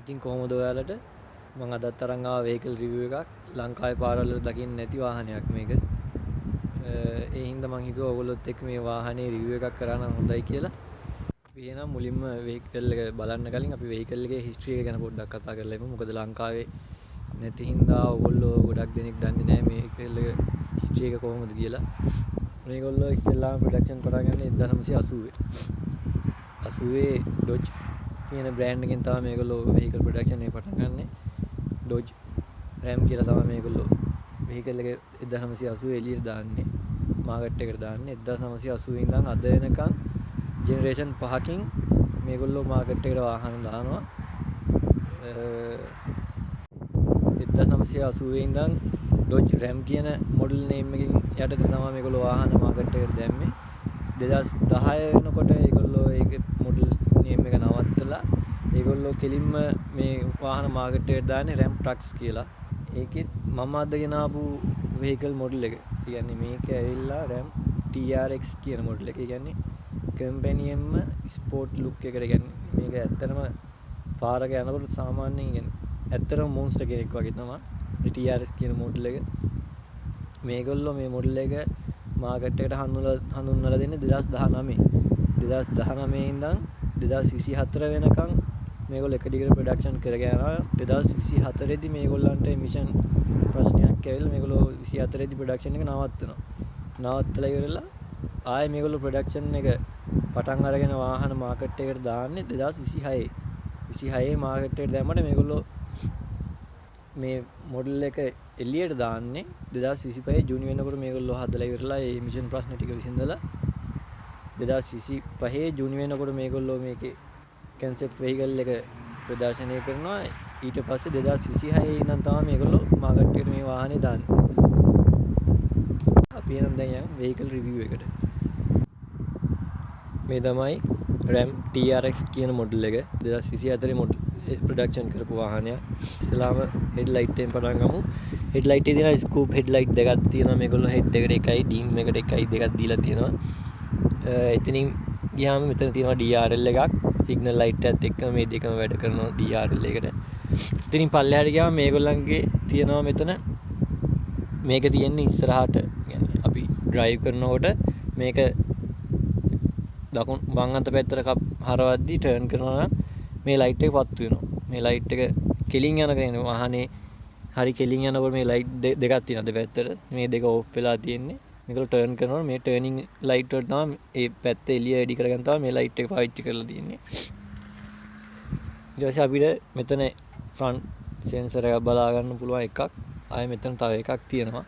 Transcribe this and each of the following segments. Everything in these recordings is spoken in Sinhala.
ඉතින් කොහොමද ඔයාලට මම අදත් තරංග ආව vehicle review එකක් ලංකාවේ පාරවල් වල දකින්න නැති වාහනයක් මේක. ඒ හින්දා මං හිතුවා ඔයගොල්ලොත් එක්ක මේ වාහනේ review එකක් කරා නම් හොඳයි කියලා. අපි එහෙනම් මුලින්ම vehicle එක බලන්න කලින් අපි vehicle එකේ history එක ගැන පොඩ්ඩක් කතා කරලා ඉමු. මොකද ලංකාවේ නැති හින්දා ඔයගොල්ලෝ ගොඩක් දෙනෙක් දන්නේ නැහැ මේ vehicle එක history එක කොහොමද කියලා. මේගොල්ලෝ ඉස්සෙල්ලාම production පටන් ගන්නේ 1980. 80 Dodge කියන බ්‍රෑන්ඩ් එකෙන් තමයි මේගොල්ලෝ vehicle production එක පටන් ගන්නෙ. Dodge Ram කියලා තමයි මේගොල්ලෝ vehicle එක 1980 එළියට දාන්නේ. මාකට් එකට දාන්නේ 1980 ඉඳන් අද වෙනකන් ජෙනරේෂන් 5කින් මේගොල්ලෝ මාකට් එකට වාහන දානවා. 1980 ඉඳන් Dodge Ram කියන මොඩල් නේම් එකකින් යටතේ තමයි මේගොල්ලෝ වාහන මාකට් එකට දැම්මේ. 2010 වෙනකොට ඒගොල්ලෝ ඒක මොඩල් නේම් එක නවත්තලා ඒගොල්ලෝ කෙලින්ම මේ වාහන මාකට් එකට දාන්නේ Ram Trucks කියලා. ඒකෙත් මම අද ගෙන ආපු vehicle model එක. ඒ කියන්නේ මේක ඇවිල්ලා Ram TRX කියන මොඩල් එක. ඒ කියන්නේ කම්පැනියෙන්ම ස්පෝර්ට් ලුක් එකට කියන්නේ මේක ඇත්තටම පාරක යනකොට සාමාන්‍යයෙන් කියන්නේ ඇත්තටම මොන්ස්ටර් කෙනෙක් වගේ තමයි මේ TRX කියන මොඩල් එක. මේගොල්ලෝ මේ මොඩල් එක මාකට් එකට හඳුන්වලා දෙන්නේ 2019. 2019 ඉඳන් 2024 වෙනකන් මේගොල්ලෝ එක දිගට ප්‍රොඩක්ෂන් කරගෙන යනවා. 2024 දී මේගොල්ලන්ට මිෂන් ප්‍රශ්නයක් ඇවිල්ලා මේගොල්ලෝ 24 දී ප්‍රොඩක්ෂන් එක නවත්තනවා. නවත්තලා ඉවරලා ආයේ මේගොල්ලෝ ප්‍රොඩක්ෂන් එක පටන් අරගෙන වාහන මාකට් එකට දාන්නේ 2026. 26 මාකට් එකට දැම්මම මේගොල්ලෝ මේ මොඩල් එක එළියට දාන්නේ 2025 ජූනි වෙනකොට මේගොල්ලෝ හදලා ඉවරලා මේ මිෂන් ප්‍රශ්න ටික විසඳලා 2025 ජූනි වෙනකොට මේගොල්ලෝ මේකේ concept vehicle එක ප්‍රදර්ශනය කරනවා. ඊට පස්සේ 2026 ඉඳන් තමයි මේගොල්ලෝ මාකට් එකට මේ වාහනේ දාන්නේ. අපි එහෙනම් දැන් යමු vehicle review එකට. මේ තමයි Ram TRX කියන මොඩල් එක 2024 මොඩල් ප්‍රොඩක්ෂන් කරපු වාහනයක්. ඉස්සලාම හෙඩ්ලයිට් එකෙන් පටන් ගමු. හෙඩ්ලයිට් එකේ තියෙන ස්කූප් හෙඩ්ලයිට් දෙකක් තියෙනවා. මේගොල්ලෝ හෙඩ් එකට එකයි ඩීම් එකට එකයි දෙකක් දීලා තියෙනවා. එතනින් ගියාම මෙතන තියෙනවා DRL එකක්. සිග්නල් ලයිට් එකත් එක්ක මේ දෙකම වැඩ කරනවා DRL එකට. ඉතින් පල්ලෙහාට ගියාම මේගොල්ලන්ගේ තියෙනවා මෙතන මේක තියෙන්නේ ඉස්සරහට. يعني අපි ඩ්‍රයිව් කරනකොට මේක දකුණු වම් අත පැත්තට හරවද්දි ටර්න් කරනවා නම් මේ ලයිට් එක පත්තු වෙනවා. මේ ලයිට් එක කෙලින් යන කෙනේ වාහනේ හරි කෙලින් යනකොට මේ ලයිට් දෙකක් තියෙනවා දෙපැත්තට. මේ දෙක ඕෆ් වෙලා තියෙන්නේ. මේකල ටර්න් කරනකොට මේ ටර්නින් ලයිට් වලට තමයි මේ පැත්ත එළිය වැඩි කරගෙන තමයි මේ ලයිට් එක පාවිච්චි කරලා තියෙන්නේ. ඊට පස්සේ අපිට මෙතන ෆ්‍රන්ට් සෙන්සර් එක බලා ගන්න පුළුවන් එකක්. ආයෙ මෙතන තව එකක් තියෙනවා.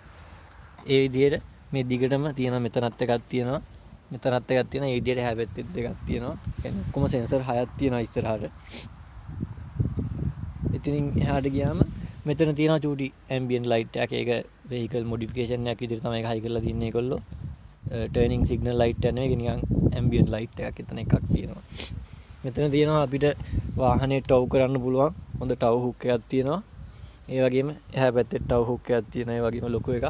ඒ විදිහට මේ දිගටම තියෙන මෙතනත් එකක් තියෙනවා. මෙතනත් එකක් තියෙනවා. ඒ විදිහට එහා පැත්තෙත් දෙකක් තියෙනවා. يعني ඔක්කොම සෙන්සර් 6ක් තියෙනවා ඉස්සරහට. ඉතින් එහාට ගියාම මෙතන තියෙනවා චූටි ambient light එකක්. ඒක vehicle modification එකක් විදිහට තමයි ඒක හයි කරලා තින්නේ ඒගොල්ලෝ. turning signal light එක නෙවෙයි නිකන් ambient light එකක් එතන එකක් තියෙනවා. මෙතන තියෙනවා අපිට වාහනේ tow කරන්න පුළුවන් හොඳ tow hook එකක් තියෙනවා. ඒ වගේම එහා පැත්තේ tow hook එකක් තියෙනවා. ඒ වගේම ලොකු එකක්.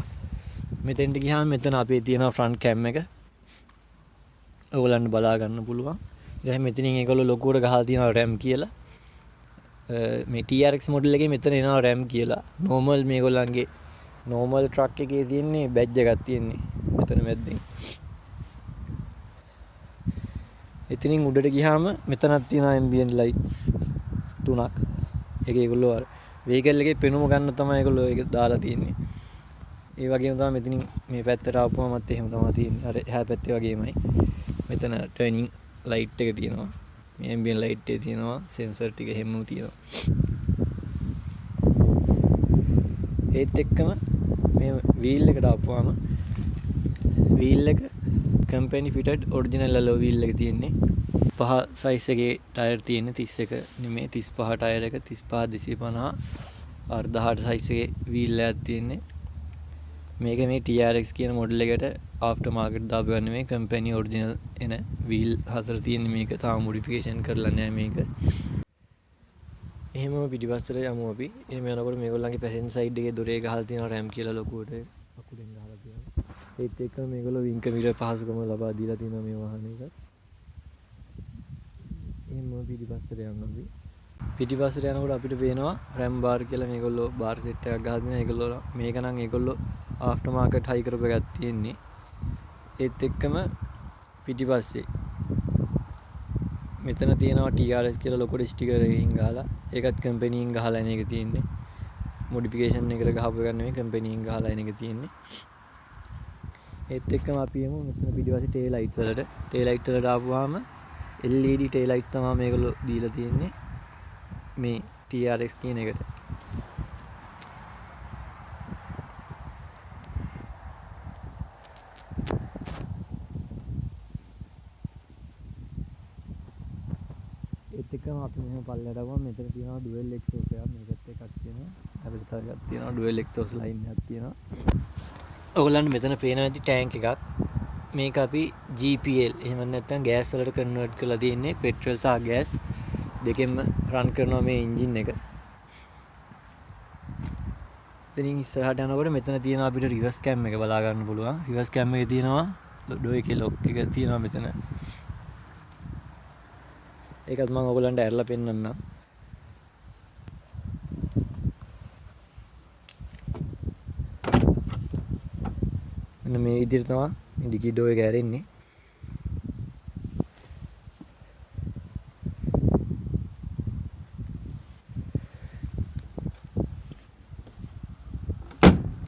මෙතෙන්ට ගියාම මෙතන අපේ තියෙනවා front cam එක. ඔයගොල්ලන්ට බලා ගන්න පුළුවන්. ඊට මෙතනින් ඒගොල්ලෝ ලොකුවට ගහලා තියෙනවා RAM කියලා. මේ TRX මොඩල් එකේ මෙතන එනවා RAM කියලා. normal මේගොල්ලන්ගේ normal truck එකේ තියෙන්නේ badge එකක් තියෙන්නේ. මෙතන මැද්දෙන්. එතනින් උඩට ගියාම මෙතනක් තියෙනවා ambient light තුනක්. ඒක ඒගොල්ලෝ අර vehicle එකේ පෙනුම ගන්න තමයි ඒගොල්ලෝ ඒක දාලා තියෙන්නේ. ඒ වගේම තමයි මෙතනින් මේ පැත්තට ආපුවමත් එහෙම තමයි තියෙන්නේ. අර එහා පැත්තේ වගේමයි. මෙතන turning light එක තියෙනවා. මේ ambient light එක තියෙනවා. sensor ටික හැමෝම තියෙනවා. ඒත් එක්කම මේ wheel එකට ආපුවාම wheel එක company fitted original alloy wheel එක තියෙන්නේ. 5 size එකේ tire තියෙන්නේ 31 නෙමෙයි 35 tire එක 35 250 අර්ධහට size එකේ wheel එකක් තියෙන්නේ. මේක මේ TRX කියන මොඩල් එකට after market දාපු ගන්න මේ company original එන wheel හතර තියෙන මේක තාම modification කරලා නැහැ මේක. එහෙමම පිටිපස්සට යමු අපි. එහෙම යනකොට මේගොල්ලන්ගේ passenger side එකේ දොරේ ගහලා තියෙනවා RAM කියලා ලොකුවට අකුඩෙන් ගහලා තියෙනවා. ඒත් එක්ක මේගොල්ලෝ wing mirror පහසුකම ලබා දීලා තියෙනවා මේ වාහනේට. එහෙමම පිටිපස්සට යමු අපි. පිටිපස්සට යනකොට අපිට පේනවා RAM bar කියලා මේගොල්ලෝ bar set එකක් ගහලා දෙනවා. ඒගොල්ලෝ මේක නම් ඒගොල්ලෝ after market high කරපු එකක් තියෙන්නේ. ඒත් එක්කම පිටිපස්සේ මෙතන තියෙනවා TRS කියලා ලොකෝට ස්ටිකර් එකකින් ගහලා. ඒකත් කම්පැනියෙන් ගහලා එන එක තියෙන්නේ. මොඩිෆිකේෂන් එකකට ගහපු එක නෙමෙයි කම්පැනියෙන් ගහලා එන එක තියෙන්නේ. ඒත් එක්කම අපි යමු මෙතන පිටිපස්සේ ටේල් ලයිට් වලට. ටේල් ලයිට් වලට ආපුවාම LED ටේල් ලයිට් තමයි මේගොල්ලෝ දීලා තියෙන්නේ. මේ TRX කියන එකට. ඒත් එක්කම අපි මෙහෙම පල්ලයට ආවම මෙතන තියෙනවා ඩුවල් එක්සෝස් එකක්. මේකත් එකක් තියෙනවා. අපිට තව එකක් තියෙනවා ඩුවල් එක්සෝස් ලයින් එකක් තියෙනවා. ඔයගොල්ලන්ට මෙතන පේනවා ඇති ටැංක් එකක්. මේක අපි GPL එහෙම නැත්නම් ගෑස් වලට කන්වර්ට් කරලා තියෙන්නේ. පෙට්‍රල් සහ ගෑස් දෙකෙන්ම රන් කරනවා මේ එන්ජින් එක. ඉතින් ඉස්සරහට යනකොට මෙතන තියෙනවා අපිට රිවර්ස් කැම් එක බලා ගන්න පුළුවන්. රිවර්ස් කැම් එකේ තියෙනවා ඩෝ එකේ ලොක් එක තියෙනවා මෙතන. ඒකත් මම ඔයගලන්ට ඇරලා පෙන්නන්නම්. මෙන්න මේ විදිහට තමයි මේ ඩිකි ඩෝ එක ඇරෙන්නේ.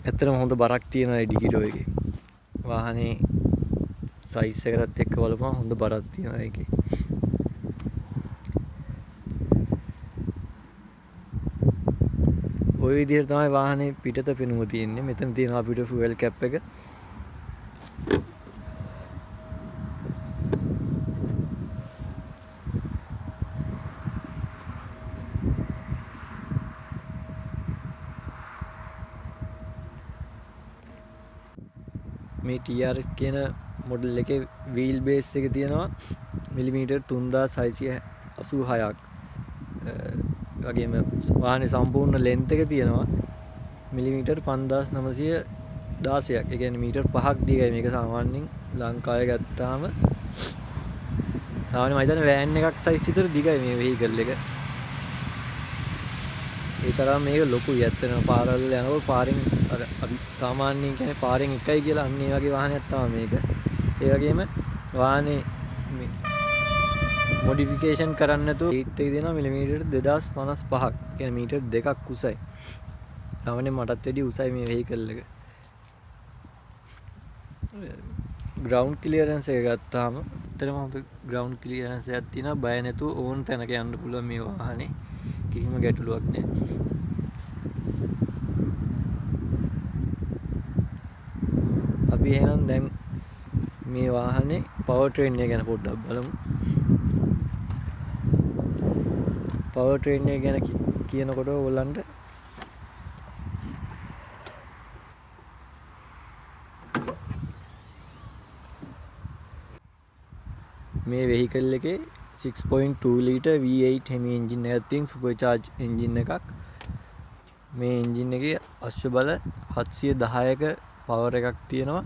ඇත්තටම හොඳ බරක් තියෙනවා මේ ඩිකි ඩෝ එකේ. වාහනේ සයිස් එකකට එක්ක බලපුවම හොඳ බරක් තියෙනවා ඒකේ. ওই විදිහට තමයි වාහනේ පිටත පෙනුම තියෙන්නේ. මෙතන තියෙනවා අපිට ෆුවල් කැප් එක. මේ TRS කියන මොඩල් එකේ වීල් බේස් එක තියෙනවා මිලිමීටර් 3686ක්. වගේම වාහනේ සම්පූර්ණ ලෙන්ත් එක තියෙනවා මිලිමීටර් 5916ක්. ඒ කියන්නේ මීටර් 5ක් දිගයි මේක සාමාන්‍යයෙන් ලංකාවේ ගත්තාම. සාමාන්‍යයෙන් මම හිතන්නේ වෑන් එකක් සයිස් විතර දිගයි මේ වෙහිකල් එක. ඒ තරම් මේක ලොකුයි ඇත්තටම. පාරවල් යනකොට පාරෙන් අර අපි සාමාන්‍යයෙන් කියන්නේ පාරෙන් එකයි කියලා අන්න ඒ වගේ වාහනයක් තමයි මේක. ඒ වගේම වාහනේ මේ මොඩිෆිකේෂන් කරන්න නැතුව හීට් එක දෙනවා මිලිමීටර් 2055ක්. කියන්නේ මීටර් 2ක් උසයි. සාමාන්‍යයෙන් මටත් වැඩි උසයි මේ වෙහිකල් එක. ග්‍රවුන්ඩ් ක්ලියරන්ස් එක ගත්තාම ඇත්තටම හොඳ ග්‍රවුන්ඩ් ක්ලියරන්ස් එකක් තියෙනවා. බය නැතුව ඕන තැනක යන්න පුළුවන් මේ වාහනේ. කිසිම ගැටලුවක් නැහැ. අපි එහෙනම් දැන් මේ වාහනේ පවර් ට්‍රේන් එක ගැන පොඩ්ඩක් බලමු. පවර් ට්‍රේන් එක ගැන කියනකොට ඔයගොල්ලන්ට මේ වෙහිකල් එකේ 6.2 ලීටර් V8 හෙමි එන්ජින් එකක් තියෙන සුපර් චාර්ජ් එන්ජින් එකක්. මේ එන්ජින් එකේ අශ්ව බල 710ක පවර් එකක් තියෙනවා.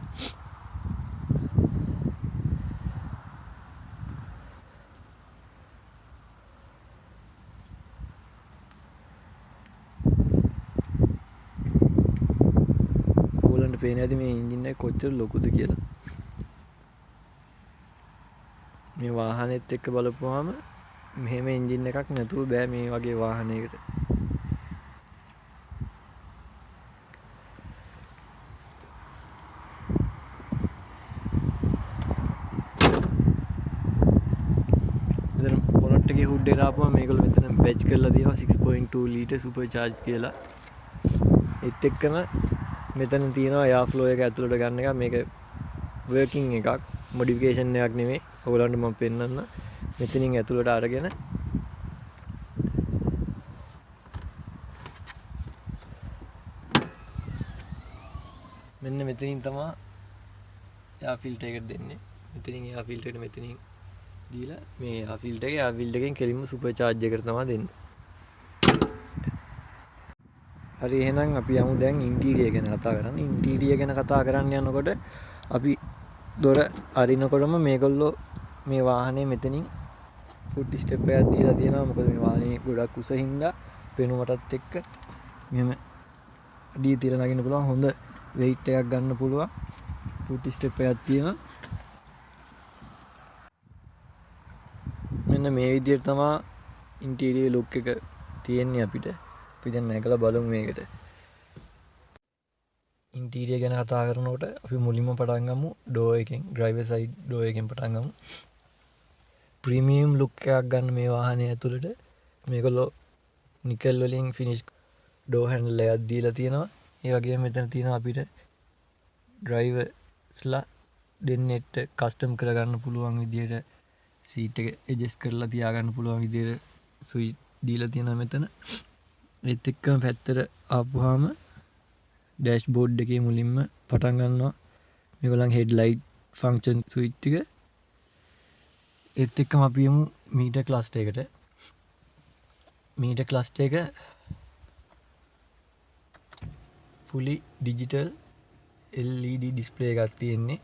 ඕලන්ට පේන්නේ නැති මේ එන්ජින් එක කොච්චර ලොකුද කියලා. මේ වාහනේත් එක්ක බලපුවාම මෙහෙම එන්ජින් එකක් නැතුව බෑ මේ වගේ වාහනයකට. මෙතන බොනට් එකේ හුඩ් එකට ආපුවම මේගොල්ලෝ මෙතන පැච් කරලා තියෙනවා 6.2 ලීටර් සුපර් චාර්ජ් කියලා. ඒත් එක්කම මෙතන තියෙනවා එයා ෆ්ලෝ එක ඇතුළට ගන්න එක. මේක වර්කින් එකක්, මොඩිෆිකේෂන් එකක් නෙමෙයි. ඔයගොල්ලන්ට මම පෙන්නන්න. මෙතනින් ඇතුළට අරගෙන මෙන්න මෙතනින් තමයි එයා ෆිල්ටර් එකට දෙන්නේ. මෙතනින් එයා ෆිල්ටර් එකට මෙතනින් දීලා මේ එයා ෆිල්ටර් එක එයා ෆිල්ටර් එකෙන් කෙලින්ම සුපර් චාර්ජ් එකට තමයි දෙන්නේ. හරි එහෙනම් අපි යමු දැන් ඉන්ටීරියර් ගැන කතා කරන්න. ඉන්ටීරියර් ගැන කතා කරන්න යනකොට අපි දොර අරිනකොටම මේගොල්ලෝ මේ වාහනේ මෙතනින් ෆුට් ස්ටෙප් එකක් දීලා තියෙනවා. මොකද මේ වාහනේ ගොඩක් උස හින්දා පෙනුමටත් එක්ක මෙහෙම අඩිය තියලා නගින්න පුළුවන්. හොඳ වෙයිට් එකක් ගන්න පුළුවන්. ෆුට් ස්ටෙප් එකක් තියෙනවා. මෙන්න මේ විදිහට තමයි ඉන්ටීරියර් ලුක් එක තියෙන්නේ අපිට. අපි දැන් නැගලා බලමු මේකට. ඉන්ටීරියර් ගැන කතා කරනකොට අපි මුලින්ම පටන් ගමු ඩෝර් එකෙන්. ඩ්‍රයිවර් සයිඩ් ඩෝර් එකෙන් පටන් ගමු. ප්‍රීමියම් ලුක් එකක් ගන්න මේ වාහනේ ඇතුළට මේගොල්ලෝ නිකල් වලින් ෆිනිෂ් ඩෝර් හැන්ඩල් එකක් දීලා තියෙනවා. ඒ වගේම මෙතන තියෙනවා අපිට ඩ්‍රයිවර්ස්ලා දෙන්නෙට කස්ටම් කරගන්න පුළුවන් විදියට සීට් එක ඇඩ්ජස්ට් කරලා තියාගන්න පුළුවන් විදියට ස්විච් දීලා තියෙනවා මෙතන. ඒත් එක්කම පැත්තට ආපුවාම ඩෑෂ්බෝඩ් එකේ මුලින්ම පටන් ගන්නවා මේගොල්ලන්ගේ හෙඩ්ලයිට් ෆන්ක්ෂන් ස්විච් ටික. ඒත් එක්කම අපි යමු මීටර් ක්ලස්ටර් එකට. මීටර් ක්ලස්ටර් එක fully digital LED display එකක් තියෙන්නේ.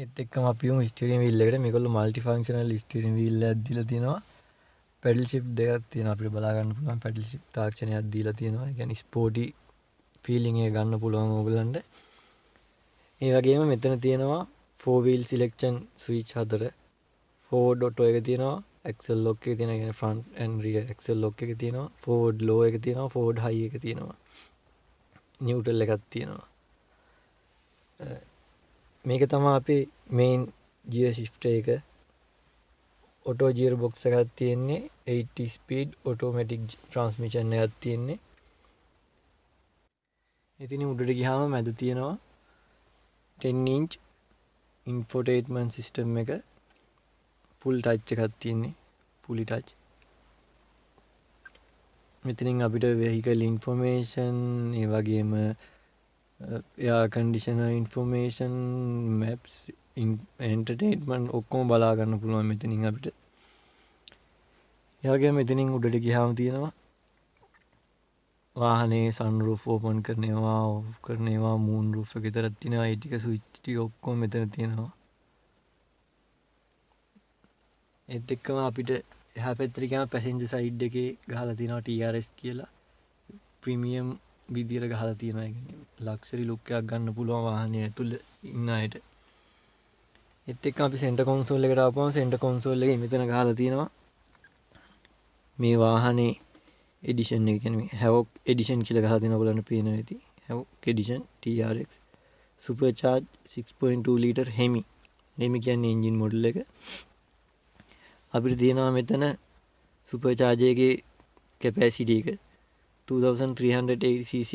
ඒත් එක්කම අපි යමු ස්ටියරින් වීල් එකට. මේගොල්ලෝ মালටි ෆන්ක්ෂනල් ස්ටියරින් වීල් එකක් දීලා තියෙනවා. පැඩල් ෂිෆ්ට් දෙකක් තියෙනවා අපිට බලා ගන්න පුළුවන්. පැඩල් ෂිෆ්ට් තාක්ෂණයක් දීලා තියෙනවා. ඒ කියන්නේ ස්පෝටි ෆීලිං එක ගන්න පුළුවන් ඕගලන්ට. ඒ වගේම මෙතන තියෙනවා 4 wheel selection switch 4. forward auto එක තියෙනවා. axle lock එක තියෙනවා. කියන්නේ front and rear axle lock එක තියෙනවා. forward low එක තියෙනවා. forward high එක තියෙනවා. neutral එකක් තියෙනවා. මේක තමයි අපේ main gear shifter එක. auto gear box එකක් තියෙන්නේ. 80 speed automatic transmission එකක් තියෙන්නේ. ඉතින් උඩට ගියාම මැද තියෙනවා 10 inch infotainment system එක. full touch එකක් තියෙන්නේ. fully touch. මෙතනින් අපිට vehicle information ඒ වගේම air conditioner information maps entertainment ඔක්කොම බලා ගන්න පුළුවන් මෙතනින් අපිට. ඒ වගේම මෙතනින් උඩට ගියාම තියෙනවා වාහනේ sunroof open කරනවා off කරනවා moon roof එක විතරක් තියෙනවා. ඒ ටික switch ටික ඔක්කොම මෙතන තියෙනවා. ඒත් එක්කම අපිට එහා පැත්තට ගියාම passenger side එකේ ගහලා තියෙනවා TRS කියලා. ප්‍රීමියම් විදියට ගහලා තියෙනවා. ඒ කියන්නේ ලක්ෂරි ලුක් එකක් ගන්න පුළුවන් වාහනේ ඇතුළේ ඉන්න අයට. ඒත් එක්කම අපි center console එකට ආපුවම center console එකේ මෙතන ගහලා තියෙනවා මේ වාහනේ edition එක. කියන්නේ Havoc edition කියලා ගහලා තියෙනවා. බලන්න පේනවා ඇති. Havoc edition TRX supercharged 6.2 liter Hemi. Hemi කියන්නේ engine model එක. අපිට තියෙනවා මෙතන supercharger එකේ capacity එක 2380cc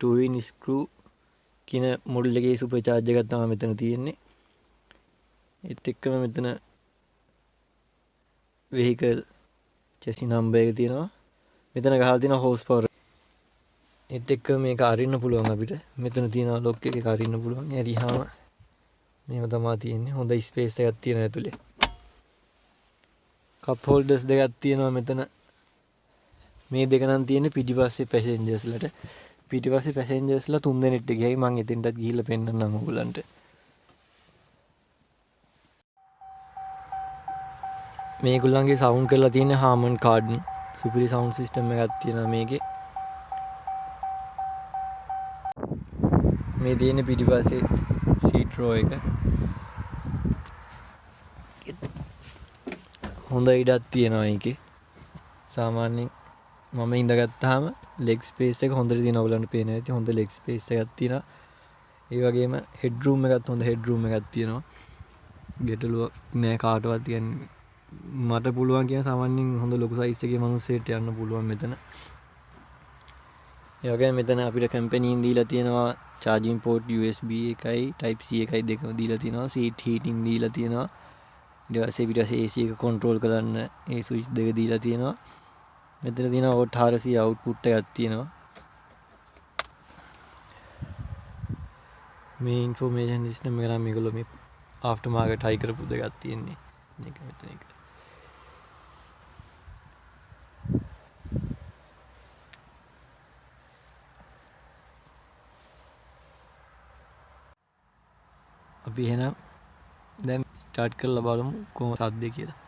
2 in screw කියන මොඩල් එකේ supercharger එකක් තමයි මෙතන තියෙන්නේ. ඒත් එක්කම මෙතන vehicle chassis number එක තියෙනවා. මෙතන ගහලා තියෙනවා horsepower. ඒත් එක්කම මේක අරින්න පුළුවන් අපිට. මෙතන තියෙනවා lock එකක අරින්න පුළුවන්. ඇරිහාම මේව තමයි තියෙන්නේ. හොඳ space එකක් තියෙනවා ඇතුලේ. cup holders දෙකක් තියෙනවා මෙතන. මේ දෙක නම් තියෙන්නේ පිටිපස්සේ පැසෙන්ජර්ස්ලට. පිටිපස්සේ පැසෙන්ජර්ස්ලා 3 දෙනෙක්ට ගියයි. මම එතෙන්ටත් ගිහිල්ලා පෙන්නන්නම් ඔයගලන්ට. මේගොල්ලන්ගේ සවුන්ඩ් කරලා තියෙන්නේ Harman Kardon. සුපිරි සවුන්ඩ් සිස්ටම් එකක් තියෙනවා මේකේ. මේ තියෙන්නේ පිටිපස්සේ සීට් රෝ එක. හොඳ ඉඩක් තියෙනවා ඒකේ. සාමාන්‍යයෙන් මම ඉඳගත්තාම ලෙග් ස්පේස් එක හොඳට තියෙනවා. ඔයගලන්ට පේනවා ඇති. හොඳ ලෙග් ස්පේස් එකක් තියෙනවා. ඒ වගේම හෙඩ් රූම් එකත් හොඳ හෙඩ් රූම් එකක් තියෙනවා. ගැටලුවක් නෑ කාටවත්. කියන්නේ මට පුළුවන් කියන සාමාන්‍යයෙන් හොඳ ලොකු සයිස් එකේ මිනිස්සෙට යන්න පුළුවන් මෙතන. ඒ වගේම මෙතන අපිට කම්පැනියෙන් දීලා තියෙනවා charging port USB එකයි type C එකයි දෙකම දීලා තියෙනවා. seat heating දීලා තියෙනවා. ඊට පස්සේ පිටසේ AC එක control කරන්න ඒ switch දෙක දීලා තියෙනවා. මෙතන තියෙනවා watt 400 output එකක් තියෙනවා. මේ information system එක නම් මේගොල්ලෝ මේ after market high කරපු දෙකක් තියෙන්නේ. මේක මෙතන එක. අපි එහෙනම් දැන් ස්ටාර්ට් කරලා බලමු කොහොම සද්දේ කියලා.